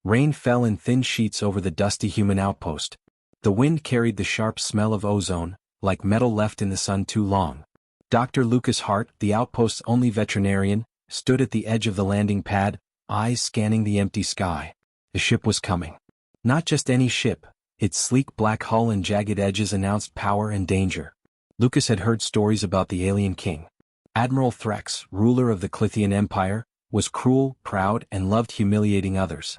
Rain fell in thin sheets over the dusty human outpost. The wind carried the sharp smell of ozone, like metal left in the sun too long. Dr. Lucas Hart, the outpost's only veterinarian, stood at the edge of the landing pad, eyes scanning the empty sky. The ship was coming. Not just any ship. Its sleek black hull and jagged edges announced power and danger. Lucas had heard stories about the alien king. Admiral Thrax, ruler of the Clithian Empire, was cruel, proud, and loved humiliating others.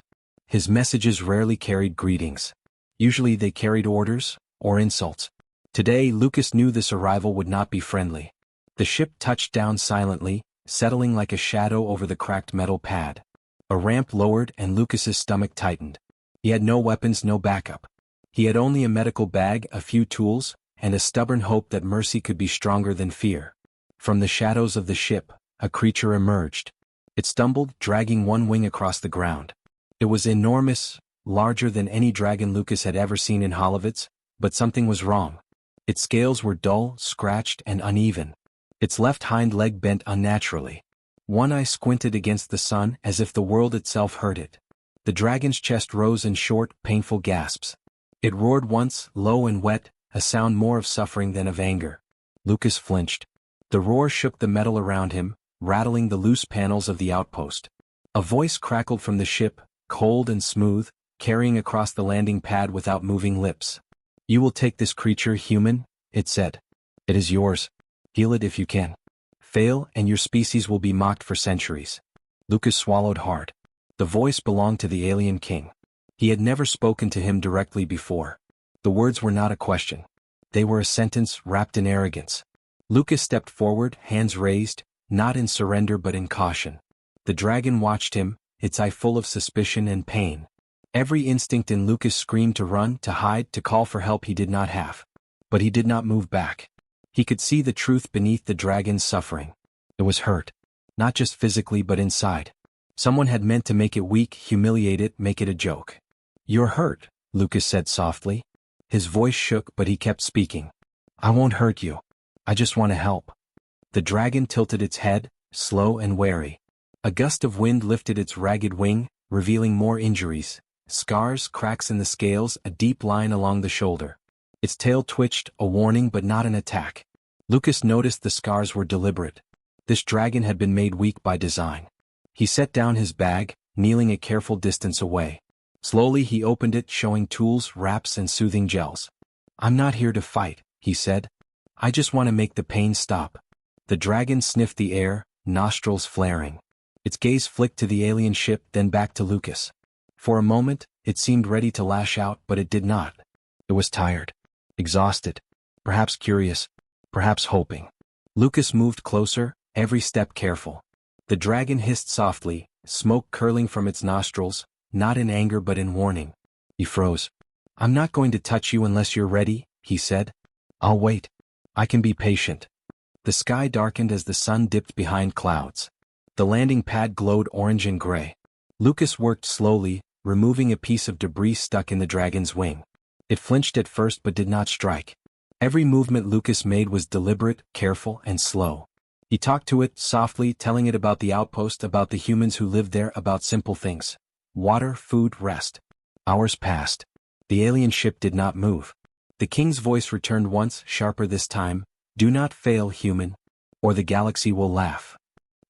His messages rarely carried greetings. Usually they carried orders, or insults. Today Lucas knew this arrival would not be friendly. The ship touched down silently, settling like a shadow over the cracked metal pad. A ramp lowered and Lucas's stomach tightened. He had no weapons, no backup. He had only a medical bag, a few tools, and a stubborn hope that mercy could be stronger than fear. From the shadows of the ship, a creature emerged. It stumbled, dragging one wing across the ground. It was enormous, larger than any dragon Lucas had ever seen in Hollowitz, but something was wrong. Its scales were dull, scratched, and uneven. Its left hind leg bent unnaturally. One eye squinted against the sun as if the world itself hurt it. The dragon's chest rose in short, painful gasps. It roared once, low and wet, a sound more of suffering than of anger. Lucas flinched. The roar shook the metal around him, rattling the loose panels of the outpost. A voice crackled from the ship, cold and smooth, carrying across the landing pad without moving lips. "You will take this creature, human," it said. "It is yours. Heal it if you can. Fail, and your species will be mocked for centuries." Lucas swallowed hard. The voice belonged to the alien king. He had never spoken to him directly before. The words were not a question. They were a sentence wrapped in arrogance. Lucas stepped forward, hands raised, not in surrender but in caution. The dragon watched him, its eye full of suspicion and pain. Every instinct in Lucas screamed to run, to hide, to call for help he did not have. But he did not move back. He could see the truth beneath the dragon's suffering. It was hurt. Not just physically but inside. Someone had meant to make it weak, humiliate it, make it a joke. "You're hurt," Lucas said softly. His voice shook but he kept speaking. "I won't hurt you. I just want to help." The dragon tilted its head, slow and wary. A gust of wind lifted its ragged wing, revealing more injuries. Scars, cracks in the scales, a deep line along the shoulder. Its tail twitched, a warning but not an attack. Lucas noticed the scars were deliberate. This dragon had been made weak by design. He set down his bag, kneeling a careful distance away. Slowly he opened it, showing tools, wraps, and soothing gels. "I'm not here to fight," he said. "I just want to make the pain stop." The dragon sniffed the air, nostrils flaring. Its gaze flicked to the alien ship, then back to Lucas. For a moment, it seemed ready to lash out, but it did not. It was tired, exhausted, perhaps curious, perhaps hoping. Lucas moved closer, every step careful. The dragon hissed softly, smoke curling from its nostrils, not in anger but in warning. He froze. "I'm not going to touch you unless you're ready," he said. "I'll wait. I can be patient." The sky darkened as the sun dipped behind clouds. The landing pad glowed orange and gray. Lucas worked slowly, removing a piece of debris stuck in the dragon's wing. It flinched at first but did not strike. Every movement Lucas made was deliberate, careful, and slow. He talked to it, softly, telling it about the outpost, about the humans who lived there, about simple things. Water, food, rest. Hours passed. The alien ship did not move. The king's voice returned once, sharper this time. "Do not fail, human, or the galaxy will laugh."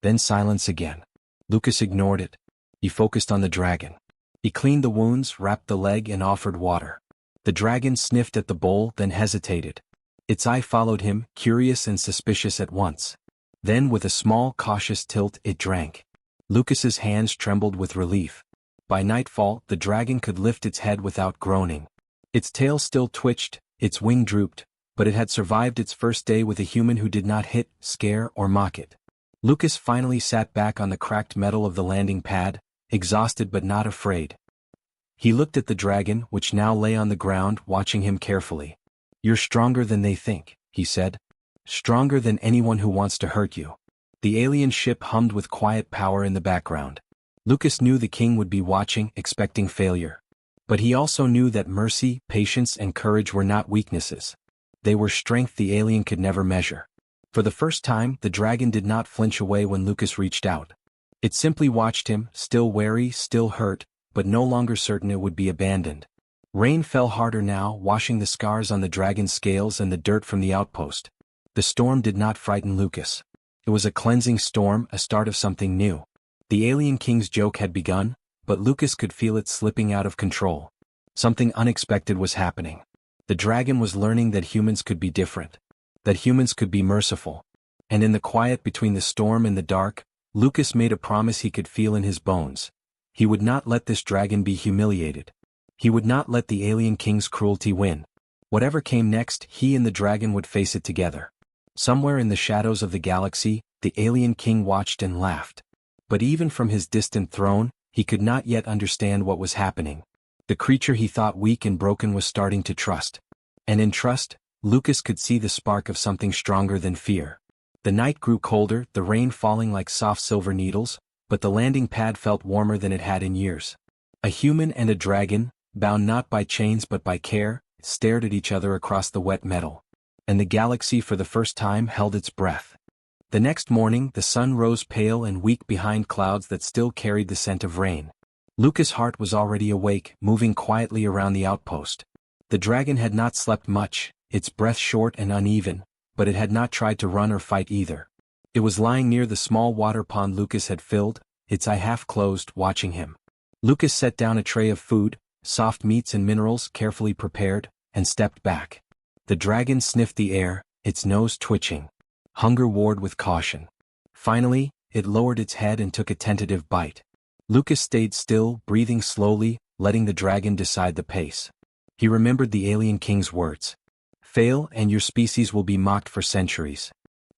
Then silence again. Lucas ignored it. He focused on the dragon. He cleaned the wounds, wrapped the leg, and offered water. The dragon sniffed at the bowl, then hesitated. Its eye followed him, curious and suspicious at once. Then, with a small, cautious tilt, it drank. Lucas's hands trembled with relief. By nightfall, the dragon could lift its head without groaning. Its tail still twitched, its wing drooped, but it had survived its first day with a human who did not hit, scare, or mock it. Lucas finally sat back on the cracked metal of the landing pad, exhausted but not afraid. He looked at the dragon, which now lay on the ground, watching him carefully. "You're stronger than they think," he said. "Stronger than anyone who wants to hurt you." The alien ship hummed with quiet power in the background. Lucas knew the king would be watching, expecting failure. But he also knew that mercy, patience, and courage were not weaknesses. They were strength the alien could never measure. For the first time, the dragon did not flinch away when Lucas reached out. It simply watched him, still wary, still hurt, but no longer certain it would be abandoned. Rain fell harder now, washing the scars on the dragon's scales and the dirt from the outpost. The storm did not frighten Lucas. It was a cleansing storm, a start of something new. The alien king's joke had begun, but Lucas could feel it slipping out of control. Something unexpected was happening. The dragon was learning that humans could be different. That humans could be merciful. And in the quiet between the storm and the dark, Lucas made a promise he could feel in his bones. He would not let this dragon be humiliated. He would not let the alien king's cruelty win. Whatever came next, he and the dragon would face it together. Somewhere in the shadows of the galaxy, the alien king watched and laughed. But even from his distant throne, he could not yet understand what was happening. The creature he thought weak and broken was starting to trust. And in trust, Lucas could see the spark of something stronger than fear. The night grew colder, the rain falling like soft silver needles, but the landing pad felt warmer than it had in years. A human and a dragon, bound not by chains but by care, stared at each other across the wet metal. And the galaxy for the first time held its breath. The next morning the sun rose pale and weak behind clouds that still carried the scent of rain. Lucas' heart was already awake, moving quietly around the outpost. The dragon had not slept much, its breath short and uneven, but it had not tried to run or fight either. It was lying near the small water pond Lucas had filled, its eye half closed, watching him. Lucas set down a tray of food, soft meats and minerals carefully prepared, and stepped back. The dragon sniffed the air, its nose twitching. Hunger warred with caution. Finally, it lowered its head and took a tentative bite. Lucas stayed still, breathing slowly, letting the dragon decide the pace. He remembered the alien king's words. Fail and your species will be mocked for centuries.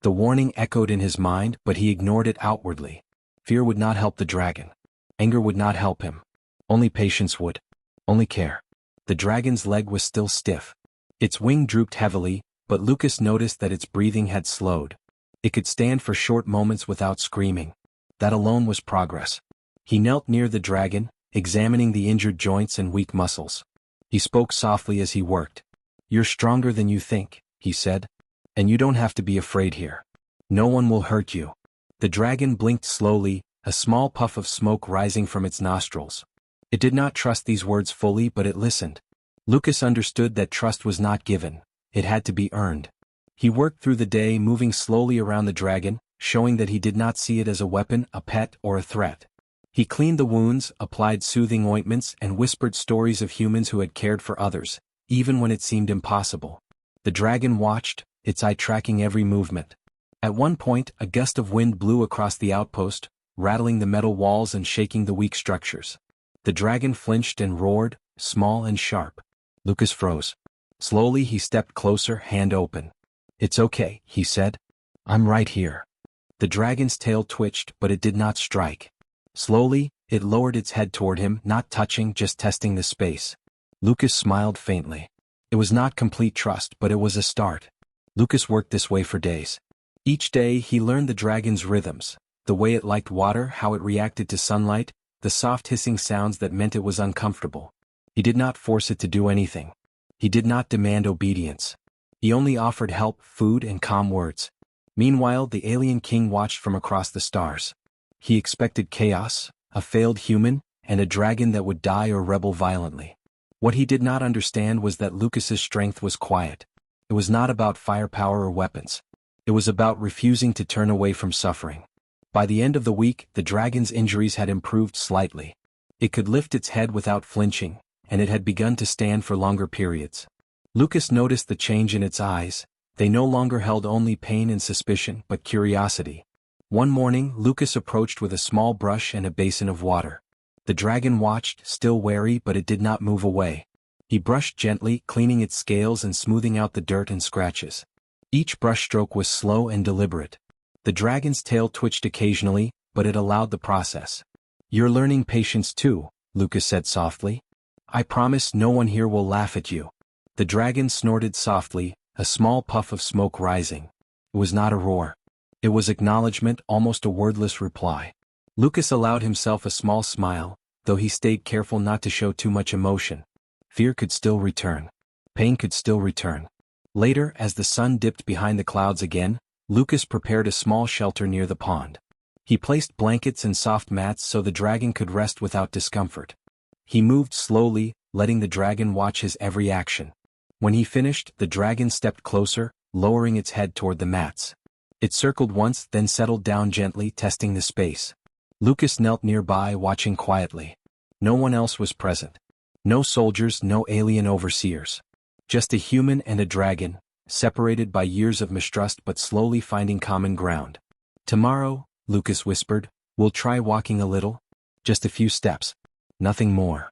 The warning echoed in his mind, but he ignored it outwardly. Fear would not help the dragon. Anger would not help him. Only patience would. Only care. The dragon's leg was still stiff. Its wing drooped heavily, but Lucas noticed that its breathing had slowed. It could stand for short moments without screaming. That alone was progress. He knelt near the dragon, examining the injured joints and weak muscles. He spoke softly as he worked. You're stronger than you think, he said. And you don't have to be afraid here. No one will hurt you. The dragon blinked slowly, a small puff of smoke rising from its nostrils. It did not trust these words fully, but it listened. Lucas understood that trust was not given. It had to be earned. He worked through the day, moving slowly around the dragon, showing that he did not see it as a weapon, a pet, or a threat. He cleaned the wounds, applied soothing ointments, and whispered stories of humans who had cared for others, even when it seemed impossible. The dragon watched, its eye tracking every movement. At one point, a gust of wind blew across the outpost, rattling the metal walls and shaking the weak structures. The dragon flinched and roared, small and sharp. Lucas froze. Slowly he stepped closer, hand open. It's okay, he said. I'm right here. The dragon's tail twitched, but it did not strike. Slowly, it lowered its head toward him, not touching, just testing the space. Lucas smiled faintly. It was not complete trust, but it was a start. Lucas worked this way for days. Each day he learned the dragon's rhythms, the way it liked water, how it reacted to sunlight, the soft hissing sounds that meant it was uncomfortable. He did not force it to do anything. He did not demand obedience. He only offered help, food, and calm words. Meanwhile, the alien king watched from across the stars. He expected chaos, a failed human, and a dragon that would die or rebel violently. What he did not understand was that Lucas's strength was quiet. It was not about firepower or weapons. It was about refusing to turn away from suffering. By the end of the week, the dragon's injuries had improved slightly. It could lift its head without flinching, and it had begun to stand for longer periods. Lucas noticed the change in its eyes. They no longer held only pain and suspicion, but curiosity. One morning, Lucas approached with a small brush and a basin of water. The dragon watched, still wary, but it did not move away. He brushed gently, cleaning its scales and smoothing out the dirt and scratches. Each brushstroke was slow and deliberate. The dragon's tail twitched occasionally, but it allowed the process. You're learning patience too, Lucas said softly. I promise no one here will laugh at you. The dragon snorted softly, a small puff of smoke rising. It was not a roar. It was acknowledgement, almost a wordless reply. Lucas allowed himself a small smile, though he stayed careful not to show too much emotion. Fear could still return. Pain could still return. Later, as the sun dipped behind the clouds again, Lucas prepared a small shelter near the pond. He placed blankets and soft mats so the dragon could rest without discomfort. He moved slowly, letting the dragon watch his every action. When he finished, the dragon stepped closer, lowering its head toward the mats. It circled once, then settled down gently, testing the space. Lucas knelt nearby, watching quietly. No one else was present. No soldiers, no alien overseers. Just a human and a dragon, separated by years of mistrust but slowly finding common ground. "Tomorrow," Lucas whispered, "we'll try walking a little. Just a few steps. Nothing more."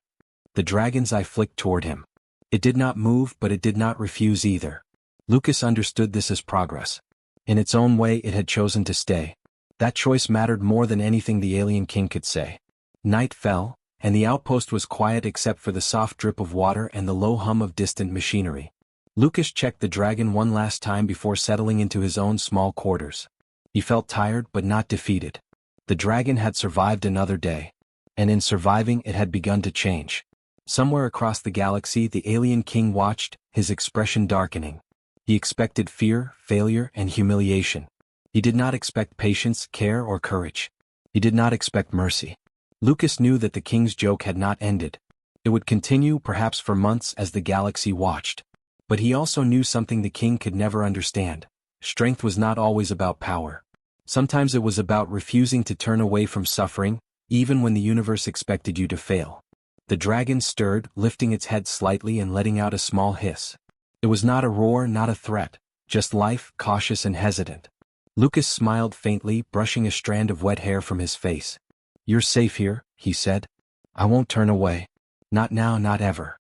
The dragon's eye flicked toward him. It did not move, but it did not refuse either. Lucas understood this as progress. In its own way, it had chosen to stay. That choice mattered more than anything the alien king could say. Night fell, and the outpost was quiet except for the soft drip of water and the low hum of distant machinery. Lucas checked the dragon one last time before settling into his own small quarters. He felt tired but not defeated. The dragon had survived another day. And in surviving, it had begun to change. Somewhere across the galaxy, the alien king watched, his expression darkening. He expected fear, failure, and humiliation. He did not expect patience, care, or courage. He did not expect mercy. Lucas knew that the king's joke had not ended. It would continue, perhaps for months, as the galaxy watched. But he also knew something the king could never understand. Strength was not always about power. Sometimes it was about refusing to turn away from suffering, even when the universe expected you to fail. The dragon stirred, lifting its head slightly and letting out a small hiss. It was not a roar, not a threat, just life, cautious and hesitant. Lucas smiled faintly, brushing a strand of wet hair from his face. "You're safe here," he said. "I won't turn away. Not now, not ever."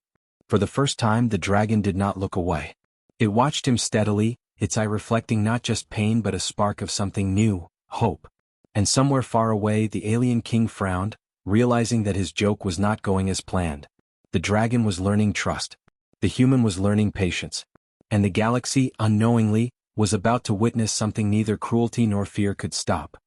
For the first time, the dragon did not look away. It watched him steadily, its eye reflecting not just pain but a spark of something new, hope. And somewhere far away, the alien king frowned, realizing that his joke was not going as planned. The dragon was learning trust. The human was learning patience. And the galaxy, unknowingly, was about to witness something neither cruelty nor fear could stop.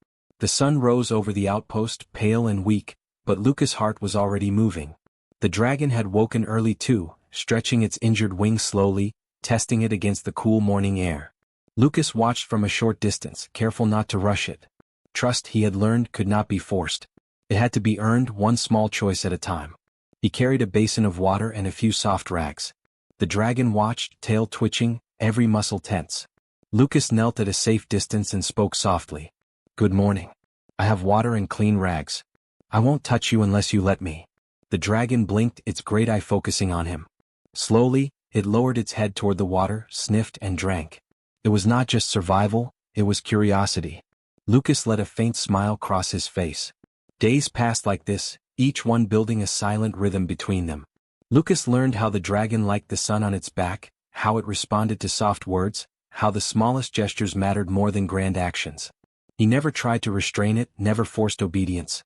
The sun rose over the outpost, pale and weak, but Lucas' heart was already moving. The dragon had woken early too, stretching its injured wings slowly, testing it against the cool morning air. Lucas watched from a short distance, careful not to rush it. Trust, he had learned, could not be forced. It had to be earned, one small choice at a time. He carried a basin of water and a few soft rags. The dragon watched, tail twitching, every muscle tense. Lucas knelt at a safe distance and spoke softly. "Good morning. I have water and clean rags. I won't touch you unless you let me." The dragon blinked, its great eye focusing on him. Slowly, it lowered its head toward the water, sniffed and drank. It was not just survival, it was curiosity. Lucas let a faint smile cross his face. Days passed like this, each one building a silent rhythm between them. Lucas learned how the dragon liked the sun on its back, how it responded to soft words, how the smallest gestures mattered more than grand actions. He never tried to restrain it, never forced obedience.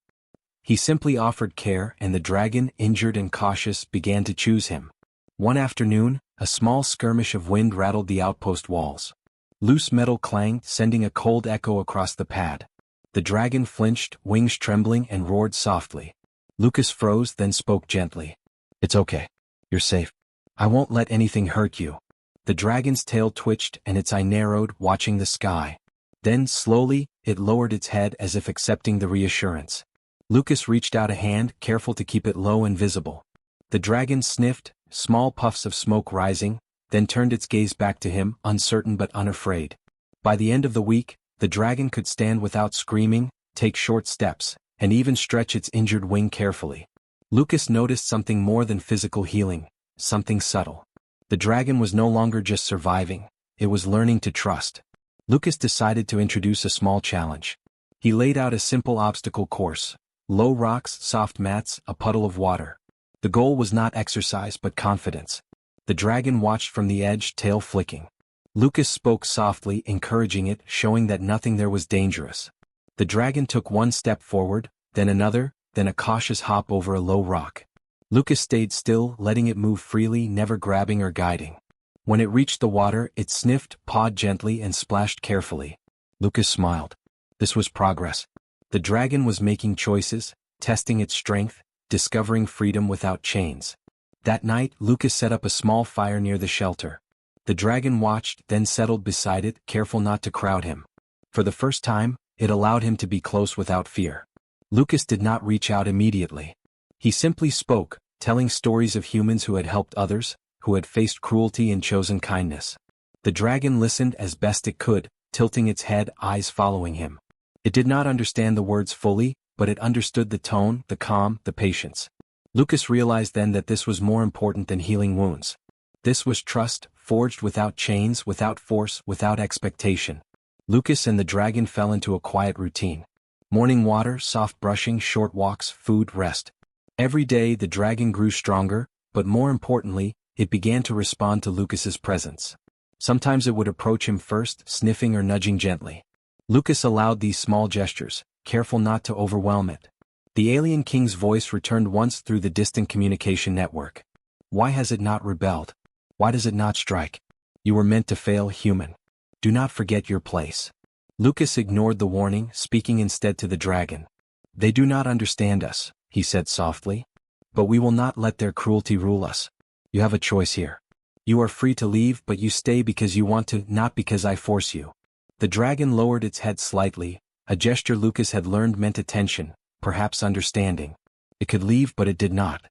He simply offered care, and the dragon, injured and cautious, began to choose him. One afternoon, a small skirmish of wind rattled the outpost walls. Loose metal clanged, sending a cold echo across the pad. The dragon flinched, wings trembling, and roared softly. Lucas froze, then spoke gently. "It's okay. You're safe. I won't let anything hurt you." The dragon's tail twitched and its eye narrowed, watching the sky. Then, slowly, it lowered its head as if accepting the reassurance. Lucas reached out a hand, careful to keep it low and visible. The dragon sniffed, small puffs of smoke rising, then turned its gaze back to him, uncertain but unafraid. By the end of the week, the dragon could stand without screaming, take short steps, and even stretch its injured wing carefully. Lucas noticed something more than physical healing, something subtle. The dragon was no longer just surviving, it was learning to trust. Lucas decided to introduce a small challenge. He laid out a simple obstacle course: low rocks, soft mats, a puddle of water. The goal was not exercise but confidence. The dragon watched from the edge, tail flicking. Lucas spoke softly, encouraging it, showing that nothing there was dangerous. The dragon took one step forward, then another, then a cautious hop over a low rock. Lucas stayed still, letting it move freely, never grabbing or guiding. When it reached the water, it sniffed, pawed gently, and splashed carefully. Lucas smiled. This was progress. The dragon was making choices, testing its strength, discovering freedom without chains. That night, Lucas set up a small fire near the shelter. The dragon watched, then settled beside it, careful not to crowd him. For the first time, it allowed him to be close without fear. Lucas did not reach out immediately. He simply spoke, telling stories of humans who had helped others, who had faced cruelty and chosen kindness. The dragon listened as best it could, tilting its head, eyes following him. It did not understand the words fully, but it understood the tone, the calm, the patience. Lucas realized then that this was more important than healing wounds. This was trust, forged without chains, without force, without expectation. Lucas and the dragon fell into a quiet routine. Morning water, soft brushing, short walks, food, rest. Every day the dragon grew stronger, but more importantly, it began to respond to Lucas's presence. Sometimes it would approach him first, sniffing or nudging gently. Lucas allowed these small gestures, careful not to overwhelm it. The alien king's voice returned once through the distant communication network. Why has it not rebelled? Why does it not strike? You were meant to fail, human. Do not forget your place. Lucas ignored the warning, speaking instead to the dragon. They do not understand us, he said softly. But we will not let their cruelty rule us. You have a choice here. You are free to leave, but you stay because you want to, not because I force you. The dragon lowered its head slightly, a gesture Lucas had learned meant attention, perhaps understanding. It could leave, but it did not.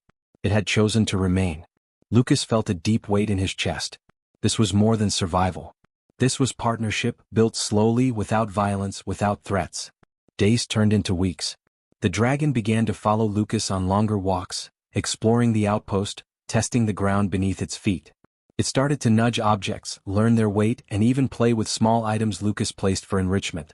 It had chosen to remain. Lucas felt a deep weight in his chest. This was more than survival. This was partnership, built slowly, without violence, without threats. Days turned into weeks. The dragon began to follow Lucas on longer walks, exploring the outpost, testing the ground beneath its feet. It started to nudge objects, learn their weight, and even play with small items Lucas placed for enrichment.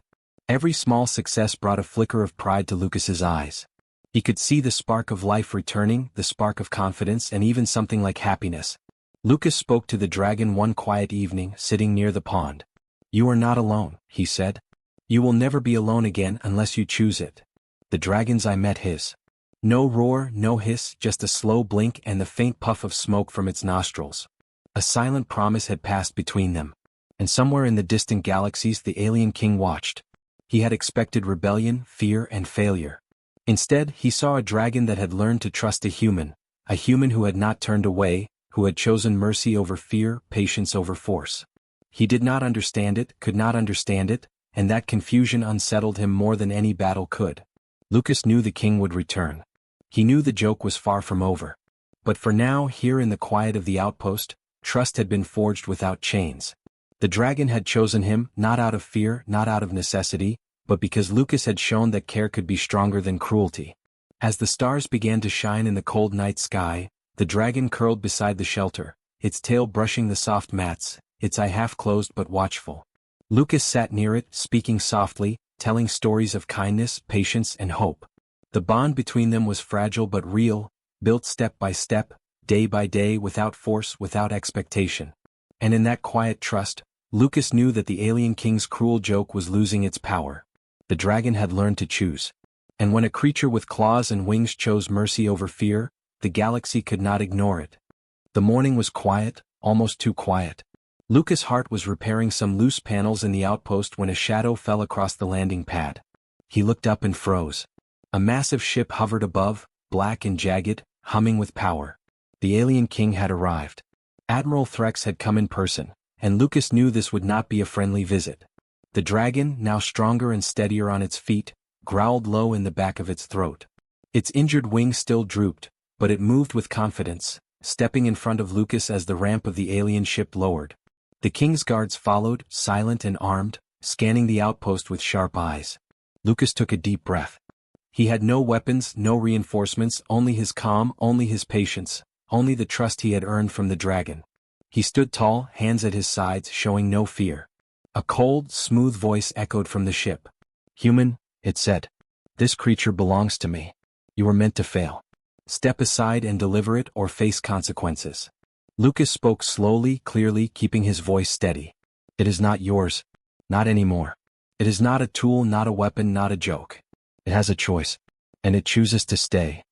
Every small success brought a flicker of pride to Lucas's eyes. He could see the spark of life returning, the spark of confidence, and even something like happiness. Lucas spoke to the dragon one quiet evening, sitting near the pond. You are not alone, he said. You will never be alone again unless you choose it. The dragon's eye met his. No roar, no hiss, just a slow blink and the faint puff of smoke from its nostrils. A silent promise had passed between them. And somewhere in the distant galaxies the alien king watched. He had expected rebellion, fear, and failure. Instead, he saw a dragon that had learned to trust a human who had not turned away, who had chosen mercy over fear, patience over force. He did not understand it, could not understand it, and that confusion unsettled him more than any battle could. Lucas knew the king would return. He knew the joke was far from over. But for now, here in the quiet of the outpost, trust had been forged without chains. The dragon had chosen him, not out of fear, not out of necessity, but because Lucas had shown that care could be stronger than cruelty. As the stars began to shine in the cold night sky, the dragon curled beside the shelter, its tail brushing the soft mats, its eye half closed but watchful. Lucas sat near it, speaking softly, telling stories of kindness, patience, and hope. The bond between them was fragile but real, built step by step, day by day, without force, without expectation. And in that quiet trust, Lucas knew that the alien king's cruel joke was losing its power. The dragon had learned to choose. And when a creature with claws and wings chose mercy over fear, the galaxy could not ignore it. The morning was quiet, almost too quiet. Lucas' heart was repairing some loose panels in the outpost when a shadow fell across the landing pad. He looked up and froze. A massive ship hovered above, black and jagged, humming with power. The alien king had arrived. Admiral Threx had come in person, and Lucas knew this would not be a friendly visit. The dragon, now stronger and steadier on its feet, growled low in the back of its throat. Its injured wings still drooped, but it moved with confidence, stepping in front of Lucas as the ramp of the alien ship lowered. The king's guards followed, silent and armed, scanning the outpost with sharp eyes. Lucas took a deep breath. He had no weapons, no reinforcements, only his calm, only his patience, only the trust he had earned from the dragon. He stood tall, hands at his sides, showing no fear. A cold, smooth voice echoed from the ship. Human, it said. This creature belongs to me. You were meant to fail. Step aside and deliver it or face consequences. Lucas spoke slowly, clearly, keeping his voice steady. It is not yours. Not anymore. It is not a tool, not a weapon, not a joke. It has a choice. And it chooses to stay.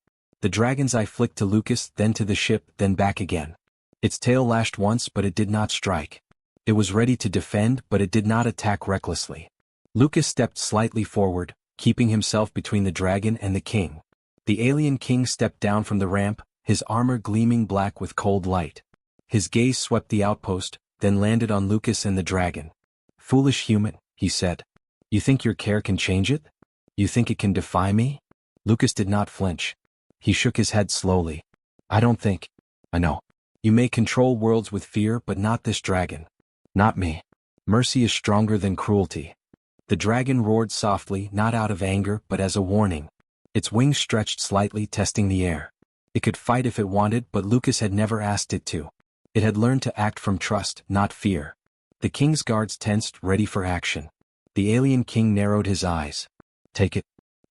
The dragon's eye flicked to Lucas, then to the ship, then back again. Its tail lashed once, but it did not strike. It was ready to defend, but it did not attack recklessly. Lucas stepped slightly forward, keeping himself between the dragon and the king. The alien king stepped down from the ramp, his armor gleaming black with cold light. His gaze swept the outpost, then landed on Lucas and the dragon. Foolish human, he said. You think your care can change it? You think it can defy me? Lucas did not flinch. He shook his head slowly. I don't think. I know. You may control worlds with fear, but not this dragon. Not me. Mercy is stronger than cruelty. The dragon roared softly, not out of anger, but as a warning. Its wings stretched slightly, testing the air. It could fight if it wanted, but Lucas had never asked it to. It had learned to act from trust, not fear. The king's guards tensed, ready for action. The alien king narrowed his eyes. Take it.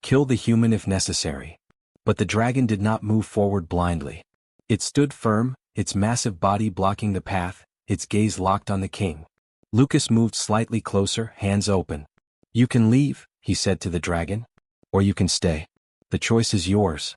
Kill the human if necessary. But the dragon did not move forward blindly. It stood firm, its massive body blocking the path, its gaze locked on the king. Lucas moved slightly closer, hands open. You can leave, he said to the dragon. Or you can stay. The choice is yours.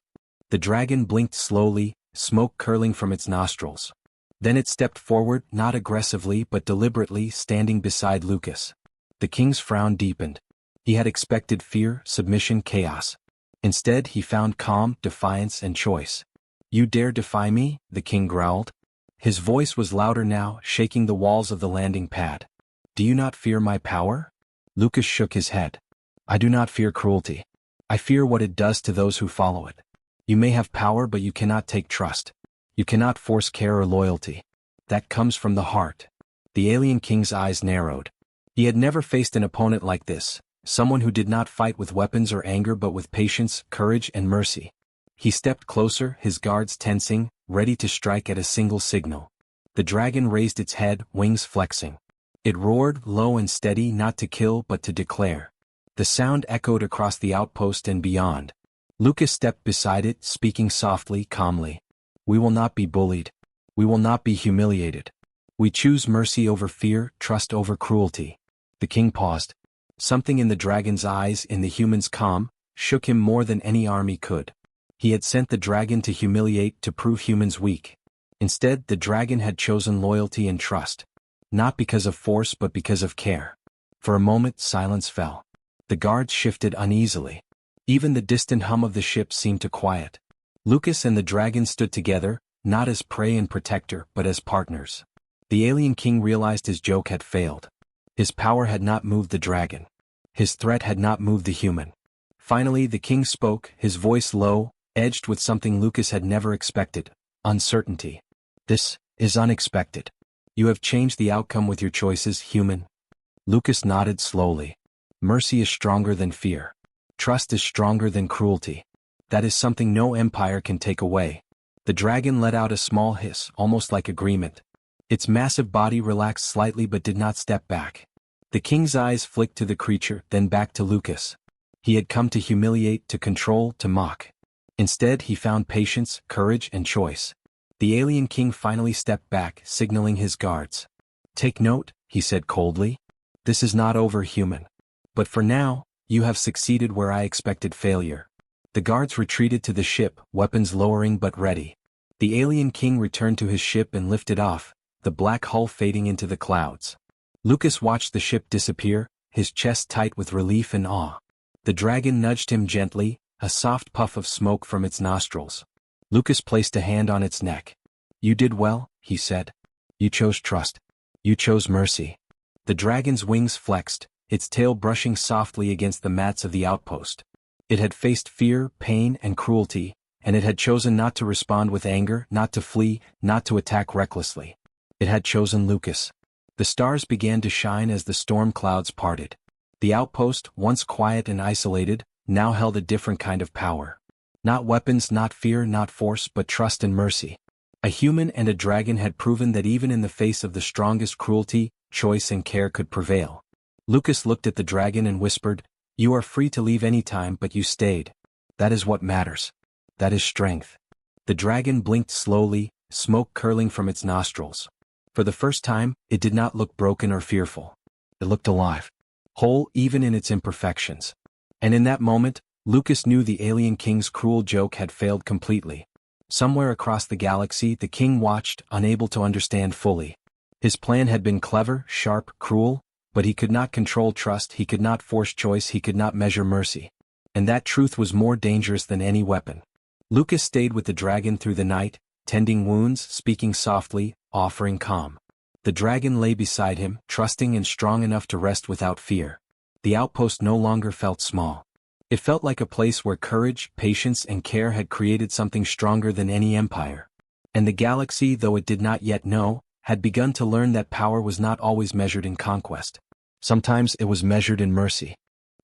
The dragon blinked slowly, smoke curling from its nostrils. Then it stepped forward, not aggressively but deliberately, standing beside Lucas. The king's frown deepened. He had expected fear, submission, chaos. Instead, he found calm, defiance, and choice. You dare defy me? The king growled. His voice was louder now, shaking the walls of the landing pad. Do you not fear my power? Lucas shook his head. I do not fear cruelty. I fear what it does to those who follow it. You may have power, but you cannot take trust. You cannot force care or loyalty. That comes from the heart. The alien king's eyes narrowed. He had never faced an opponent like this, someone who did not fight with weapons or anger but with patience, courage, and mercy. He stepped closer, his guards tensing, ready to strike at a single signal. The dragon raised its head, wings flexing. It roared, low and steady, not to kill but to declare. The sound echoed across the outpost and beyond. Lucas stepped beside it, speaking softly, calmly. We will not be bullied. We will not be humiliated. We choose mercy over fear, trust over cruelty. The king paused. Something in the dragon's eyes, in the human's calm, shook him more than any army could. He had sent the dragon to humiliate, to prove humans weak. Instead, the dragon had chosen loyalty and trust. Not because of force but because of care. For a moment, silence fell. The guards shifted uneasily. Even the distant hum of the ship seemed to quiet. Lucas and the dragon stood together, not as prey and protector, but as partners. The alien king realized his joke had failed. His power had not moved the dragon. His threat had not moved the human. Finally, the king spoke, his voice low, edged with something Lucas had never expected: uncertainty. This is unexpected. You have changed the outcome with your choices, human. Lucas nodded slowly. Mercy is stronger than fear. Trust is stronger than cruelty. That is something no empire can take away. The dragon let out a small hiss, almost like agreement. Its massive body relaxed slightly but did not step back. The king's eyes flicked to the creature, then back to Lucas. He had come to humiliate, to control, to mock. Instead, he found patience, courage, and choice. The alien king finally stepped back, signaling his guards. Take note, he said coldly. This is not over, human. But for now, you have succeeded where I expected failure. The guards retreated to the ship, weapons lowering but ready. The alien king returned to his ship and lifted off, the black hull fading into the clouds. Lucas watched the ship disappear, his chest tight with relief and awe. The dragon nudged him gently, a soft puff of smoke from its nostrils. Lucas placed a hand on its neck. You did well, he said. You chose trust. You chose mercy. The dragon's wings flexed, its tail brushing softly against the mats of the outpost. It had faced fear, pain, and cruelty, and it had chosen not to respond with anger, not to flee, not to attack recklessly. It had chosen Lucas. The stars began to shine as the storm clouds parted. The outpost, once quiet and isolated, now held a different kind of power. Not weapons, not fear, not force, but trust and mercy. A human and a dragon had proven that even in the face of the strongest cruelty, choice and care could prevail. Lucas looked at the dragon and whispered, You are free to leave any time, but you stayed. That is what matters. That is strength. The dragon blinked slowly, smoke curling from its nostrils. For the first time, it did not look broken or fearful. It looked alive. Whole even in its imperfections. And in that moment, Lucas knew the alien king's cruel joke had failed completely. Somewhere across the galaxy, the king watched, unable to understand fully. His plan had been clever, sharp, cruel, but he could not control trust, he could not force choice, he could not measure mercy. And that truth was more dangerous than any weapon. Lucas stayed with the dragon through the night, tending wounds, speaking softly, offering calm. The dragon lay beside him, trusting and strong enough to rest without fear. The outpost no longer felt small. It felt like a place where courage, patience, and care had created something stronger than any empire. And the galaxy, though it did not yet know, had begun to learn that power was not always measured in conquest. Sometimes it was measured in mercy.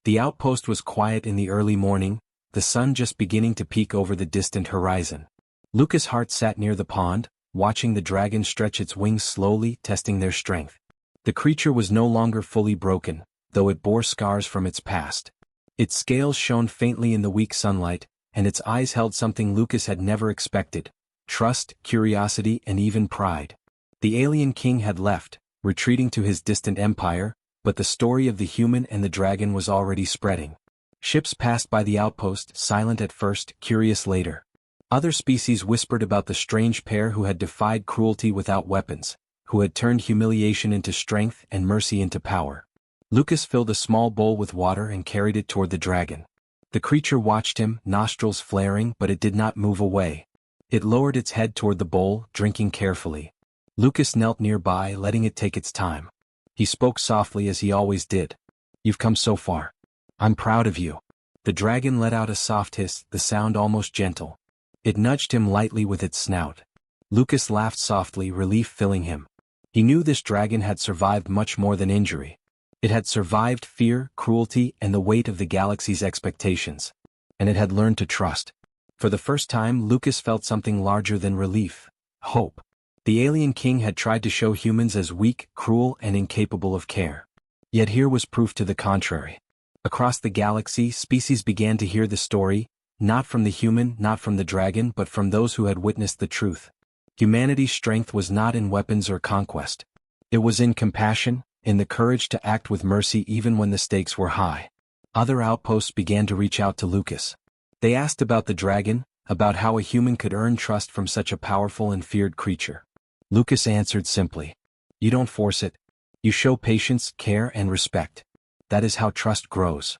The outpost was quiet in the early morning, the sun just beginning to peek over the distant horizon. Lucas Hart sat near the pond, watching the dragon stretch its wings slowly, testing their strength. The creature was no longer fully broken, though it bore scars from its past. Its scales shone faintly in the weak sunlight, and its eyes held something Lucas had never expected: trust, curiosity, and even pride. The alien king had left, retreating to his distant empire, but the story of the human and the dragon was already spreading. Ships passed by the outpost, silent at first, curious later. Other species whispered about the strange pair who had defied cruelty without weapons, who had turned humiliation into strength and mercy into power. Lucas filled a small bowl with water and carried it toward the dragon. The creature watched him, nostrils flaring, but it did not move away. It lowered its head toward the bowl, drinking carefully. Lucas knelt nearby, letting it take its time. He spoke softly as he always did. "You've come so far. I'm proud of you." The dragon let out a soft hiss, the sound almost gentle. It nudged him lightly with its snout. Lucas laughed softly, relief filling him. He knew this dragon had survived much more than injury. It had survived fear, cruelty, and the weight of the galaxy's expectations. And it had learned to trust. For the first time, Lucas felt something larger than relief: hope. The alien king had tried to show humans as weak, cruel, and incapable of care. Yet here was proof to the contrary. Across the galaxy, species began to hear the story, not from the human, not from the dragon, but from those who had witnessed the truth. Humanity's strength was not in weapons or conquest. It was in compassion, in the courage to act with mercy even when the stakes were high. Other outposts began to reach out to Lucas. They asked about the dragon, about how a human could earn trust from such a powerful and feared creature. Lucas answered simply: "You don't force it. You show patience, care, and respect. That is how trust grows."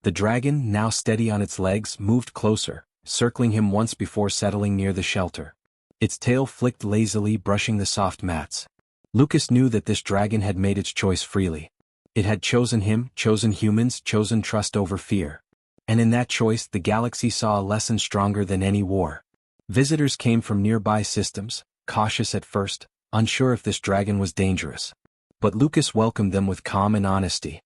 The dragon, now steady on its legs, moved closer, circling him once before settling near the shelter. Its tail flicked lazily, brushing the soft mats. Lucas knew that this dragon had made its choice freely. It had chosen him, chosen humans, chosen trust over fear. And in that choice, the galaxy saw a lesson stronger than any war. Visitors came from nearby systems, cautious at first, unsure if this dragon was dangerous. But Lucas welcomed them with calm and honesty.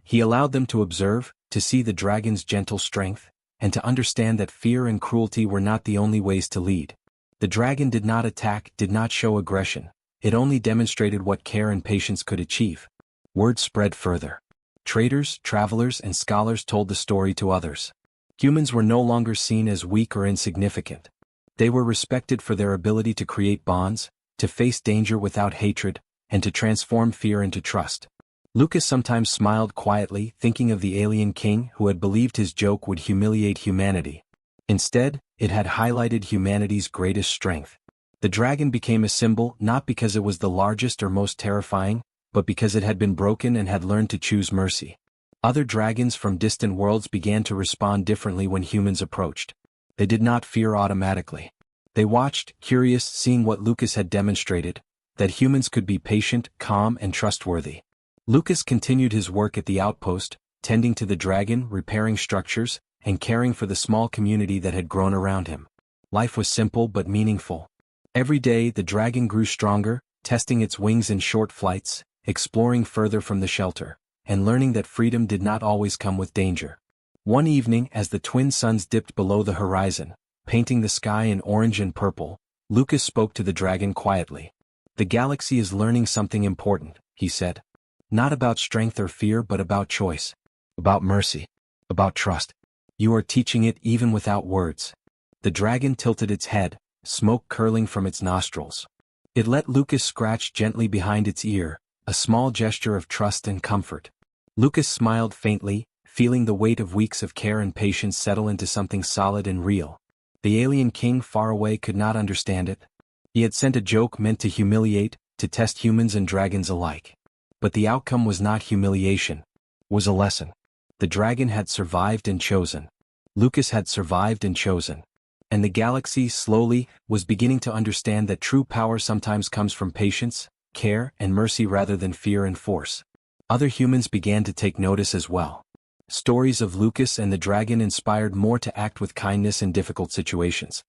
He allowed them to observe, to see the dragon's gentle strength, and to understand that fear and cruelty were not the only ways to lead. The dragon did not attack, did not show aggression. It only demonstrated what care and patience could achieve. Word spread further. Traders, travelers, and scholars told the story to others. Humans were no longer seen as weak or insignificant. They were respected for their ability to create bonds, to face danger without hatred, and to transform fear into trust. Lucas sometimes smiled quietly, thinking of the alien king who had believed his joke would humiliate humanity. Instead, it had highlighted humanity's greatest strength. The dragon became a symbol not because it was the largest or most terrifying, but because it had been broken and had learned to choose mercy. Other dragons from distant worlds began to respond differently when humans approached. They did not fear automatically. They watched, curious, seeing what Lucas had demonstrated, that humans could be patient, calm, and trustworthy. Lucas continued his work at the outpost, tending to the dragon, repairing structures, and caring for the small community that had grown around him. Life was simple but meaningful. Every day the dragon grew stronger, testing its wings in short flights, exploring further from the shelter, and learning that freedom did not always come with danger. One evening, as the twin suns dipped below the horizon, painting the sky in orange and purple, Lucas spoke to the dragon quietly. "The galaxy is learning something important," he said. "Not about strength or fear, but about choice. About mercy. About trust. You are teaching it even without words." The dragon tilted its head, smoke curling from its nostrils. It let Lucas scratch gently behind its ear, a small gesture of trust and comfort. Lucas smiled faintly, feeling the weight of weeks of care and patience settle into something solid and real. The alien king far away could not understand it. He had sent a joke meant to humiliate, to test humans and dragons alike. But the outcome was not humiliation. It was a lesson. The dragon had survived and chosen. Lucas had survived and chosen. And the galaxy, slowly, was beginning to understand that true power sometimes comes from patience, care, and mercy rather than fear and force. Other humans began to take notice as well. Stories of Lucas and the dragon inspired more to act with kindness in difficult situations.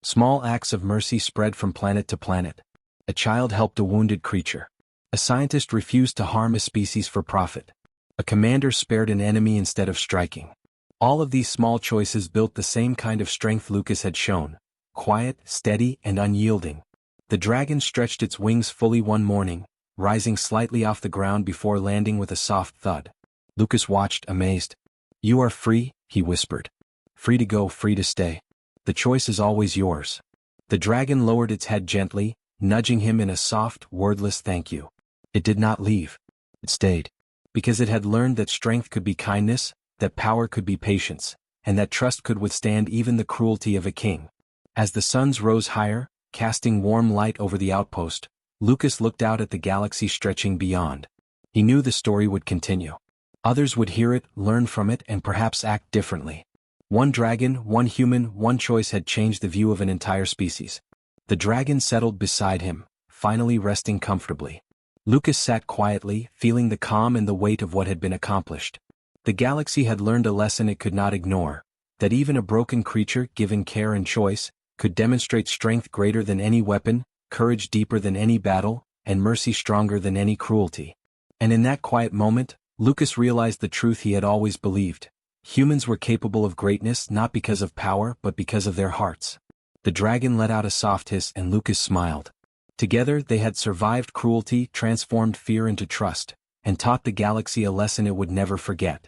Small acts of mercy spread from planet to planet. A child helped a wounded creature. A scientist refused to harm a species for profit. A commander spared an enemy instead of striking. All of these small choices built the same kind of strength Lucas had shown: quiet, steady, and unyielding. The dragon stretched its wings fully one morning, rising slightly off the ground before landing with a soft thud. Lucas watched, amazed. "You are free," he whispered. "Free to go, free to stay. The choice is always yours." The dragon lowered its head gently, nudging him in a soft, wordless thank you. It did not leave. It stayed. Because it had learned that strength could be kindness, that power could be patience, and that trust could withstand even the cruelty of a king. As the suns rose higher, casting warm light over the outpost, Lucas looked out at the galaxy stretching beyond. He knew the story would continue. Others would hear it, learn from it, and perhaps act differently. One dragon, one human, one choice had changed the view of an entire species. The dragon settled beside him, finally resting comfortably. Lucas sat quietly, feeling the calm and the weight of what had been accomplished. The galaxy had learned a lesson it could not ignore: that even a broken creature, given care and choice, could demonstrate strength greater than any weapon, courage deeper than any battle, and mercy stronger than any cruelty. And in that quiet moment, Lucas realized the truth he had always believed: humans were capable of greatness not because of power but because of their hearts. The dragon let out a soft hiss and Lucas smiled. Together they had survived cruelty, transformed fear into trust, and taught the galaxy a lesson it would never forget.